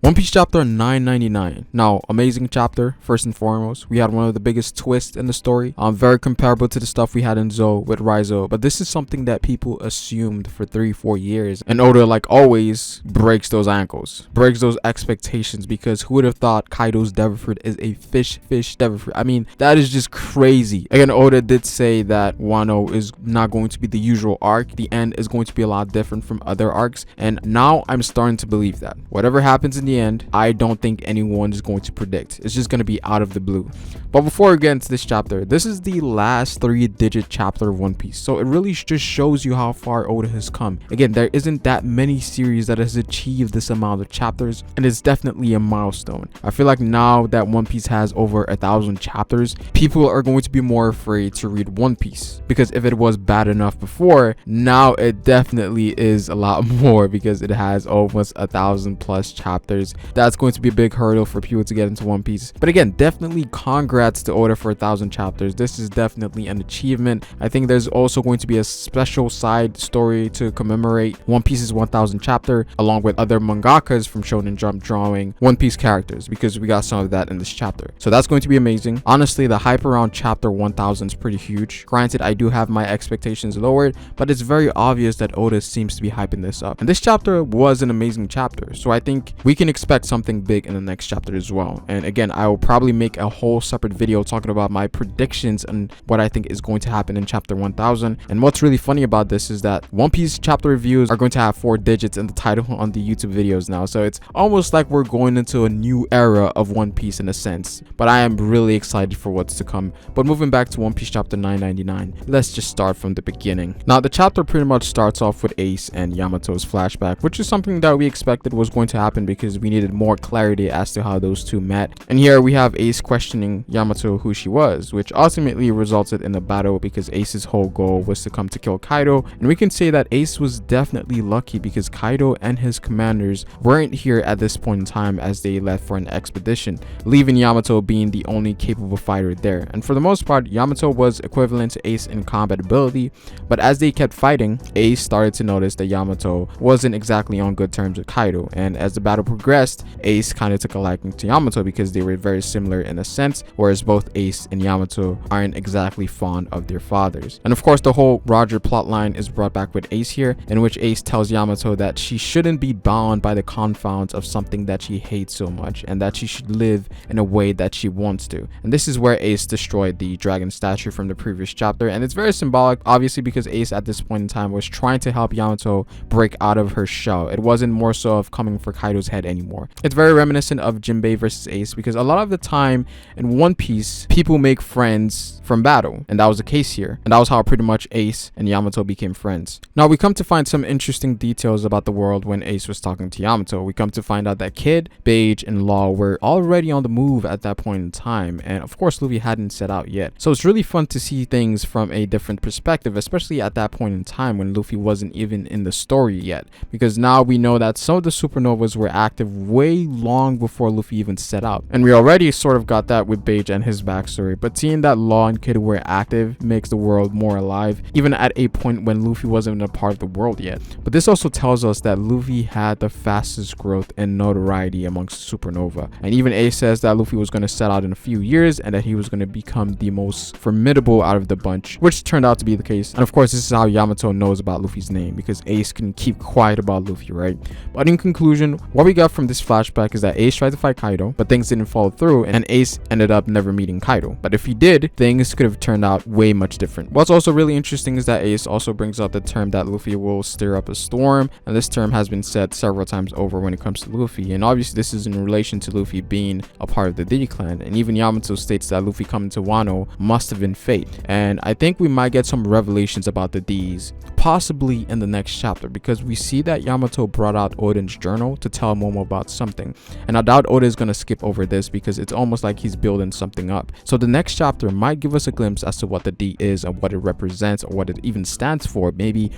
One Piece chapter 999. Now, amazing chapter, first and foremost. We had one of the biggest twists in the story. Very comparable to the stuff we had in Zou with Raizo. But this is something that people assumed for 3-4 years. And Oda, like always, breaks those ankles. Breaks those expectations. Because who would have thought Kaido's Devil is a fish Devil? I mean, that is just crazy. Again, Oda did say that Wano is not going to be the usual arc. The end is going to be a lot different from other arcs. And now I'm starting to believe that. Whatever happens in the end, I don't think anyone is going to predict. It's just going to be out of the blue. But before we get into this chapter, this is the last 3-digit chapter of One Piece, so it really just shows you how far Oda has come. Again, there isn't that many series that has achieved this amount of chapters, and it's definitely a milestone. I feel like now that One Piece has over 1,000 chapters, people are going to be more afraid to read One Piece, because if it was bad enough before, now it definitely is a lot more, because it has almost 1,000 plus chapters. That's going to be a big hurdle for people to get into One Piece. But again, definitely congrats to Oda for 1,000 chapters. This is definitely an achievement. I think there's also going to be a special side story to commemorate One Piece's 1,000 chapter, along with other mangakas from Shonen Jump drawing One Piece characters, because we got some of that in this chapter. So that's going to be amazing. Honestly, the hype around chapter 1,000 is pretty huge. Granted, I do have my expectations lowered, but it's very obvious that Oda seems to be hyping this up. And this chapter was an amazing chapter, so I think we can expect something big in the next chapter as well. And again, I will probably make a whole separate video talking about my predictions and what I think is going to happen in chapter 1000. And what's really funny about this is that One Piece chapter reviews are going to have 4 digits in the title on the YouTube videos now, so it's almost like we're going into a new era of One Piece in a sense. But I am really excited for what's to come. But moving back to One Piece chapter 999, let's just start from the beginning. Now, the chapter pretty much starts off with Ace and Yamato's flashback, which is something that we expected was going to happen because we needed more clarity as to how those two met. And here we have Ace questioning Yamato who she was, which ultimately resulted in a battle because Ace's whole goal was to come to kill Kaido. And we can say that Ace was definitely lucky because Kaido and his commanders weren't here at this point in time as they left for an expedition, leaving Yamato being the only capable fighter there. And for the most part, Yamato was equivalent to Ace in combat ability, but as they kept fighting, Ace started to notice that Yamato wasn't exactly on good terms with Kaido. And as the battle progressed, Ace kind of took a liking to Yamato because they were very similar in a sense, whereas both Ace and Yamato aren't exactly fond of their fathers. And of course, the whole Roger plotline is brought back with Ace here, in which Ace tells Yamato that she shouldn't be bound by the confounds of something that she hates so much, and that she should live in a way that she wants to. And this is where Ace destroyed the dragon statue from the previous chapter, and it's very symbolic, obviously, because Ace at this point in time was trying to help Yamato break out of her shell. It wasn't more so of coming for Kaido's head anymore. It's very reminiscent of Jinbei versus Ace, because a lot of the time in One Piece, people make friends from battle, and that was the case here, and that was how pretty much Ace and Yamato became friends. Now we come to find some interesting details about the world when Ace was talking to Yamato. We come to find out that Kid, Beige, and Law were already on the move at that point in time, and of course Luffy hadn't set out yet. So it's really fun to see things from a different perspective, especially at that point in time when Luffy wasn't even in the story yet, because now we know that some of the supernovas were active way long before Luffy even set out, and we already sort of got that with Beige and his backstory. But seeing that Law and Kid were active makes the world more alive, even at a point when Luffy wasn't a part of the world yet. But this also tells us that Luffy had the fastest growth and notoriety amongst supernova, and even Ace says that Luffy was going to set out in a few years and that he was going to become the most formidable out of the bunch, which turned out to be the case. And of course, this is how Yamato knows about Luffy's name, because Ace can keep quiet about Luffy, right? But in conclusion, what we got from this flashback is that Ace tried to fight Kaido, but things didn't follow through, and Ace ended up never meeting Kaido. But if he did, things could have turned out way much different. What's also really interesting is that Ace also brings up the term that Luffy will stir up a storm, and this term has been said several times over when it comes to Luffy, and obviously this is in relation to Luffy being a part of the D clan. And even Yamato states that Luffy coming to Wano must have been fate, and I think we might get some revelations about the D's possibly in the next chapter, because we see that Yamato brought out Oden's journal to tell Momo about something, and I doubt Oda is going to skip over this because it's almost like he's building something up. So the next chapter might give us a glimpse as to what the D is and what it represents, or what it even stands for. Maybe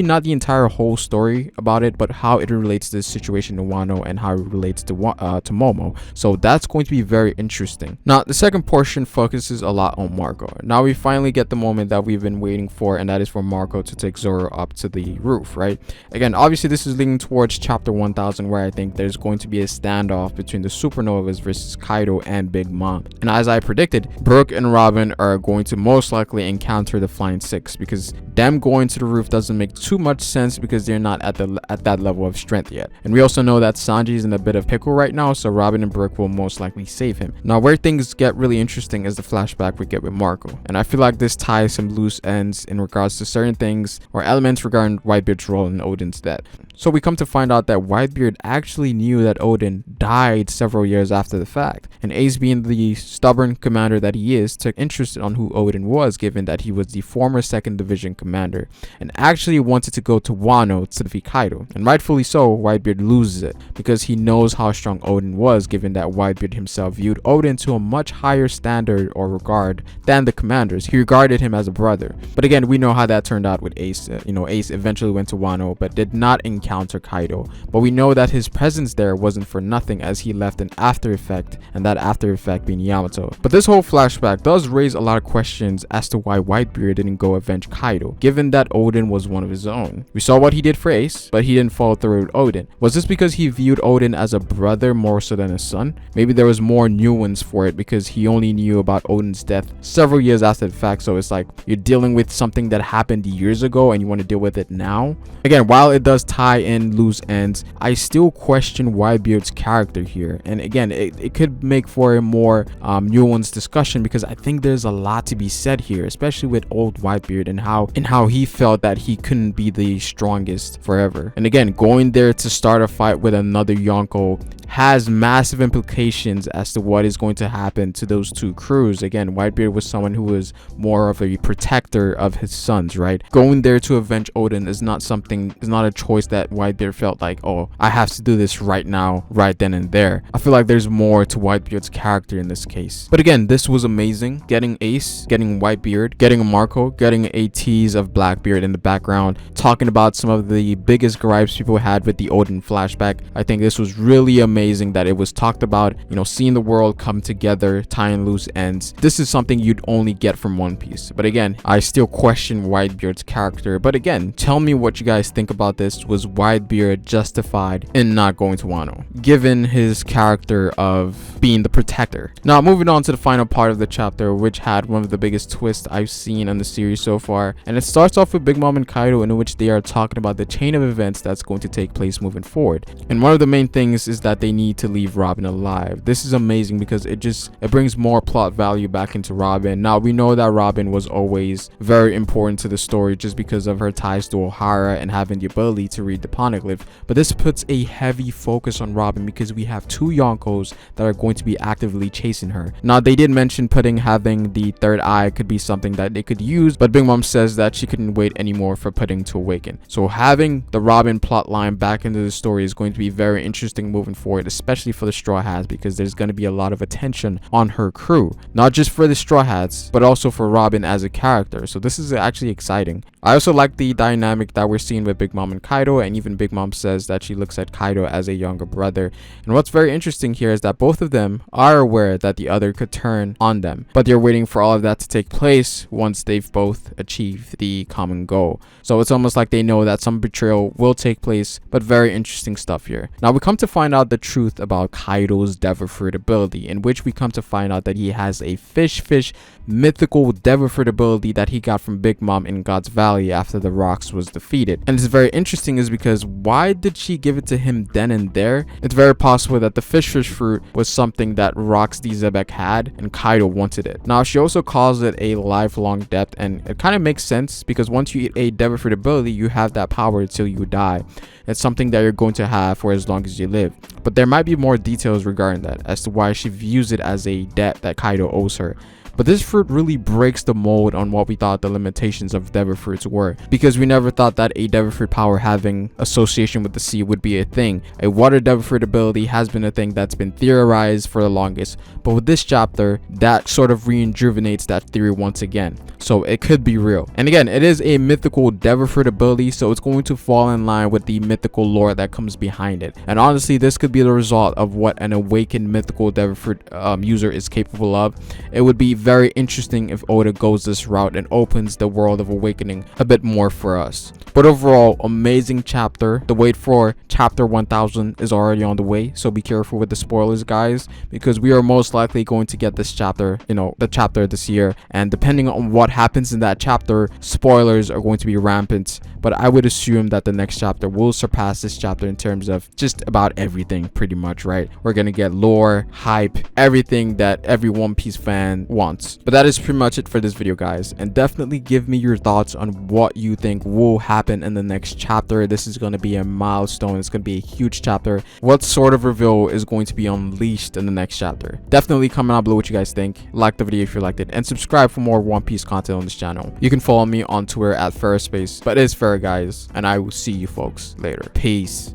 not the entire whole story about it, but how it relates to this situation in Wano and how it relates to Momo. So that's going to be very interesting. Now the second portion focuses a lot on Marco. Now we finally get the moment that we've been waiting for, and that is for Marco to take Zoro up to the roof, right? Again, obviously this is leading towards chapter 1000, where I think there's there's going to be a standoff between the supernovas versus Kaido and Big Mom. And as I predicted, Brook and Robin are going to most likely encounter the Flying Six, because them going to the roof doesn't make too much sense because they're not at that level of strength yet. And we also know that Sanji's in a bit of pickle right now, so Robin and Brook will most likely save him. Now, where things get really interesting is the flashback we get with Marco, and I feel like this ties some loose ends in regards to certain things or elements regarding Whitebeard's role in Oden's death. So we come to find out that Whitebeard actually knew that Oden died several years after the fact, and Ace, being the stubborn commander that he is, took interest on who Oden was, given that he was the former 2nd Division commander, and actually wanted to go to Wano to defeat Kaido. And rightfully so, Whitebeard loses it because he knows how strong Oden was, given that Whitebeard himself viewed Oden to a much higher standard or regard than the commanders. He regarded him as a brother. But again, we know how that turned out with Ace. Ace eventually went to Wano but did not encounter Kaido, but we know that his presence there wasn't for nothing, as he left an after effect, and that after effect being Yamato. But this whole flashback does raise a lot of questions as to why Whitebeard didn't go avenge Kaido, given that Oden was one of his own. We saw what he did for Ace, but he didn't follow through with Oden. Was this because he viewed Oden as a brother more so than a son? Maybe there was more nuance for it because he only knew about Oden's death several years after the fact, so it's like you're dealing with something that happened years ago and you want to deal with it now. Again, while it does tie in loose ends, I still question Whitebeard's character here, and again, it could make for a more nuanced discussion, because I think there's a lot to be said here, especially with old Whitebeard and how he felt that he couldn't be the strongest forever. And again, going there to start a fight with another Yonko has massive implications as to what is going to happen to those two crews. Again, Whitebeard was someone who was more of a protector of his sons, right? Going there to avenge Oden is not a choice that Whitebeard felt like, oh, I have to do this right now, right then and there. I feel like there's more to Whitebeard's character in this case. But again, this was amazing. Getting Ace, getting Whitebeard, getting Marco, getting a tease of Blackbeard in the background, talking about some of the biggest gripes people had with the Oden flashback. I think this was really amazing that it was talked about, seeing the world come together, tying loose ends. This is something you'd only get from One Piece. But again, I still question Whitebeard's character. But again, tell me what you guys think about this. Was Whitebeard justified in not going to Wano, given his character of being the protector? Now, moving on to the final part of the chapter, which had one of the biggest twists I've seen in the series so far, and it starts off with Big Mom and Kaido, in which they are talking about the chain of events that's going to take place moving forward. And one of the main things is that they need to leave Robin alive. This is amazing because it brings more plot value back into Robin. Now, we know that Robin was always very important to the story just because of her ties to Ohara and having the ability to read the poneglyph, but this puts a heavy focus on Robin because we have two Yonkos that are going to be actively chasing her. Now, they did mention having the third eye could be something that they could use, but Big Mom says that she couldn't wait anymore for Pudding to awaken. So having the Robin plotline back into the story is going to be very interesting moving forward, especially for the Straw Hats, because there's going to be a lot of attention on her crew, not just for the Straw Hats, but also for Robin as a character. So this is actually exciting. I also like the dynamic that we're seeing with Big Mom and Kaido, and even Big Mom says that she looks at Kaido as a younger brother. And what's very interesting here is that both of them are aware that the other could turn on them, but they're waiting for all of that to take place once they've both achieved the common goal. So it's almost like they know that some betrayal will take place, but very interesting stuff here. Now, we come to find out the truth about Kaido's Devil Fruit ability, in which we come to find out that he has a fish mythical Devil Fruit ability that he got from Big Mom in God's Valley after the Rocks was defeated. And it's very interesting is because why did she give it to him then and there? It's very possible that the fish fruit was something that Rocks D. Zebek had and Kaido wanted it. Now, she also calls it a lifelong debt, and it kind of makes sense because once you eat a Devil Fruit ability, you have that power until you die. It's something that you're going to have for as long as you live. But there might be more details regarding that as to why she views it as a debt that Kaido owes her. But this fruit really breaks the mold on what we thought the limitations of Devil Fruits were, because we never thought that a Devil Fruit power having association with the sea would be a thing. A water Devil Fruit ability has been a thing that's been theorized for the longest, but with this chapter, that sort of rejuvenates that theory once again. So it could be real. And again, it is a mythical Devil Fruit ability, so it's going to fall in line with the mythical lore that comes behind it. And honestly, this could be the result of what an awakened mythical Devil Fruit user is capable of. It would be very interesting if Oda goes this route and opens the world of Awakening a bit more for us. But overall, amazing chapter. The wait for chapter 1000 is already on the way, so be careful with the spoilers, guys, because we are most likely going to get this chapter, the chapter this year, and depending on what happens in that chapter, spoilers are going to be rampant. But I would assume that the next chapter will surpass this chapter in terms of just about everything, pretty much, right? We're gonna get lore, hype, everything that every One Piece fan wants. But that is pretty much it for this video, guys, and definitely give me your thoughts on what you think will happen in the next chapter. This is going to be a milestone. It's going to be a huge chapter. What sort of reveal is going to be unleashed in the next chapter? Definitely comment down below what you guys think. Like the video if you liked it, and subscribe for more One Piece content on this channel. You can follow me on Twitter at Ferrispace, but it is fair, guys, and I will see you folks later. Peace.